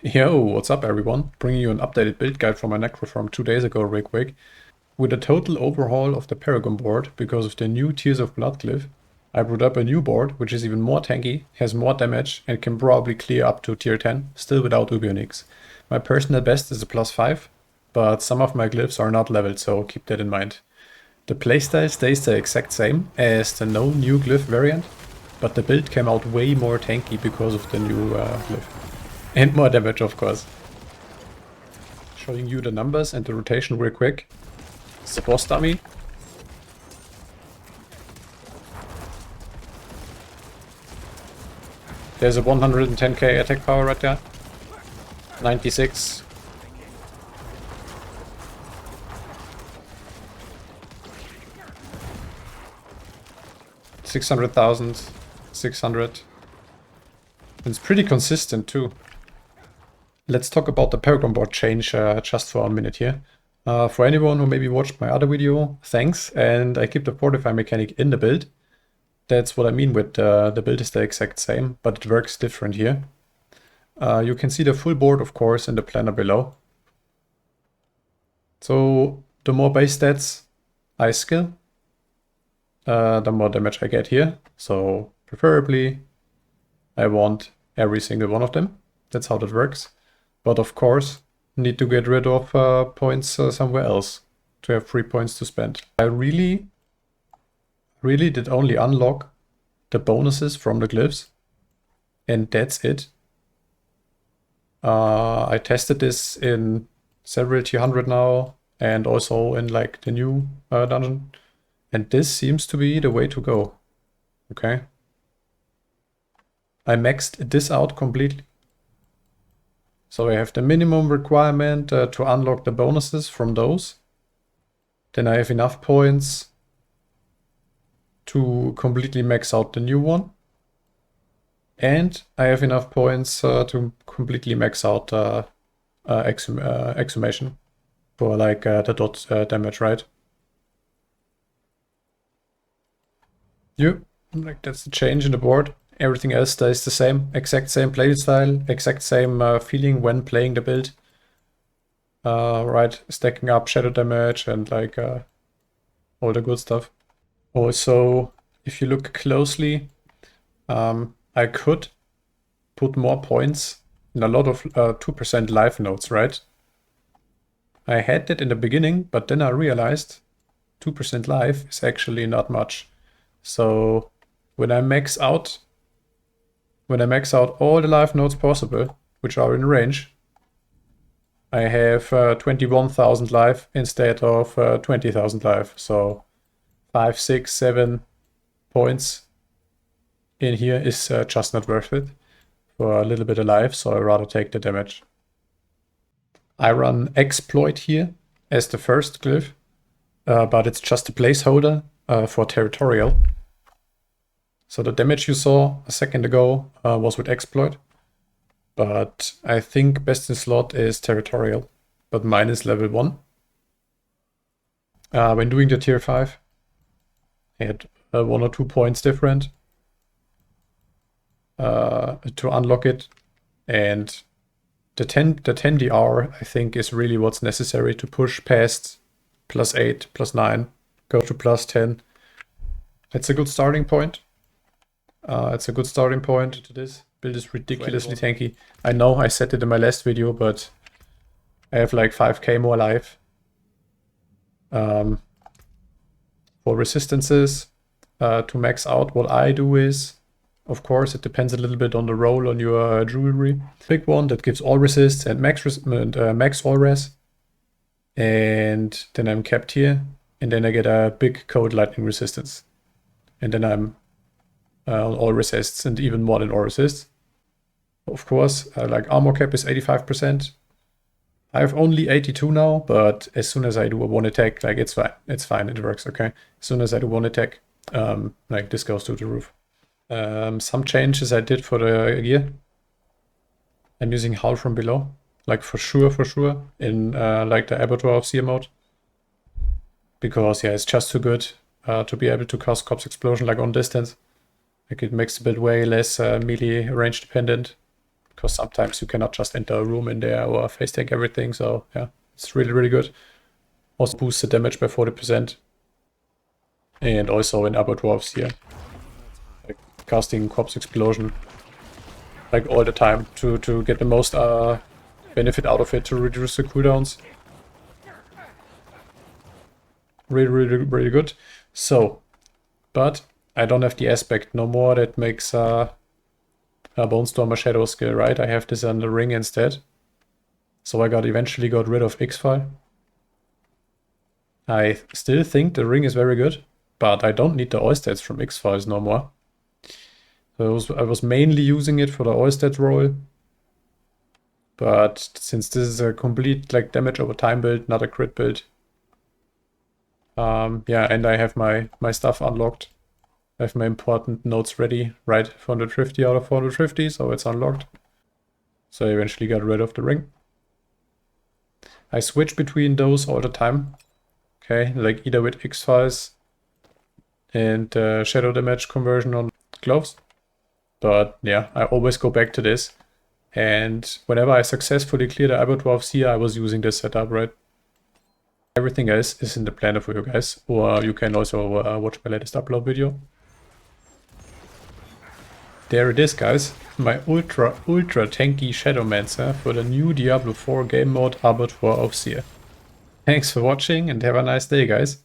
Yo, what's up everyone? Bringing you an updated build guide from my NECRO from 2 days ago real quick. With a total overhaul of the paragon board because of the new Tears of Blood Glyph, I brought up a new board which is even more tanky, has more damage and can probably clear up to tier 10, still without Ubionics. My personal best is a +5, but some of my glyphs are not leveled, so keep that in mind. The playstyle stays the exact same as the no new glyph variant, but the build came out way more tanky because of the new glyph. And more damage, of course. Showing you the numbers and the rotation real quick. It's the boss dummy. There's a 110k attack power right there. 96. $600,000. 600. And it's pretty consistent too. Let's talk about the paragon board change just for a minute here. For anyone who maybe watched my other video, thanks, and I keep the fortify mechanic in the build. That's what I mean with the build is the exact same, but it works different here. You can see the full board, of course, in the planner below. So the more base stats I skill, the more damage I get here. So preferably I want every single one of them. That's how that works. But of course, need to get rid of points somewhere else to have 3 points to spend. I really did only unlock the bonuses from the glyphs, and that's it. I tested this in several tier 100 now, and also in like the new dungeon, and this seems to be the way to go. Okay. I maxed this out completely. So I have the minimum requirement to unlock the bonuses from those. Then I have enough points to completely max out the new one. And I have enough points to completely max out exhumation for like the DoT damage, right? Yep, like that's the change in the board. Everything else stays the same, exact same playstyle, exact same feeling when playing the build. Right, stacking up shadow damage and like all the good stuff. Also, if you look closely, I could put more points in a lot of 2% life nodes, right? I had that in the beginning, but then I realized 2% life is actually not much. So when I max out all the life nodes possible, which are in range, I have 21,000 life instead of 20,000 life. So 5, 6, 7 points in here is just not worth it for a little bit of life, so I'd rather take the damage. I run exploit here as the first glyph, but it's just a placeholder for Territorial. So the damage you saw a second ago was with exploit, but I think best in slot is Territorial, but mine is level 1. When doing the tier 5, I had 1 or 2 points different to unlock it, and the 10 DR I think is really what's necessary to push past +8, +9, go to +10. That's a good starting point. It's a good starting point to this. Build is ridiculously tanky. I know I said it in my last video, but I have like 5k more life. For resistances, to max out, what I do is, of course, it depends a little bit on the roll on your jewelry. Pick one that gives all resists and max all res. And then I'm capped here. And then I get a big code lightning resistance. And then I'm on all resists and even more than all resists. Of course, like armor cap is 85%. I have only 82 now, but as soon as I do a one attack, like it's fine. It's fine, it works, okay? As soon as I do one attack, like this goes to the roof. Some changes I did for the gear. I'm using Howl from below, like for sure, in like the Abattoir of Seer mode. Because yeah, it's just too good to be able to cast Corpse Explosion like on distance. Like it makes the build way less melee range dependent. because sometimes you cannot just enter a room in there or face tank everything. So yeah, it's really, really good. Also boosts the damage by 40%. And also in upper dwarfs here, like casting Corpse Explosion like all the time to get the most benefit out of it, to reduce the cooldowns. Really, really, really good. So, but I don't have the aspect no more that makes a Bonestormer Shadow skill, right? I have this on the ring instead. So I eventually got rid of X-File. I still think the ring is very good, but I don't need the all stats from X-Files no more. So I was mainly using it for the all stats roll. But since this is a complete like damage over time build, not a crit build. Yeah, and I have my stuff unlocked. I have my important nodes ready, right? 450 out of 450, so it's unlocked. So I eventually got rid of the ring. I switch between those all the time. Okay, like either with X-Files and shadow damage conversion on gloves. But yeah, I always go back to this. And whenever I successfully clear the Iberdwarfs here, I was using this setup, right? Everything else is in the planner for you guys. Or you can also watch my latest upload video. There it is, guys. My ultra tanky Shadowmancer for the new Diablo 4 game mode Arbor for Overseer. Thanks for watching and have a nice day, guys.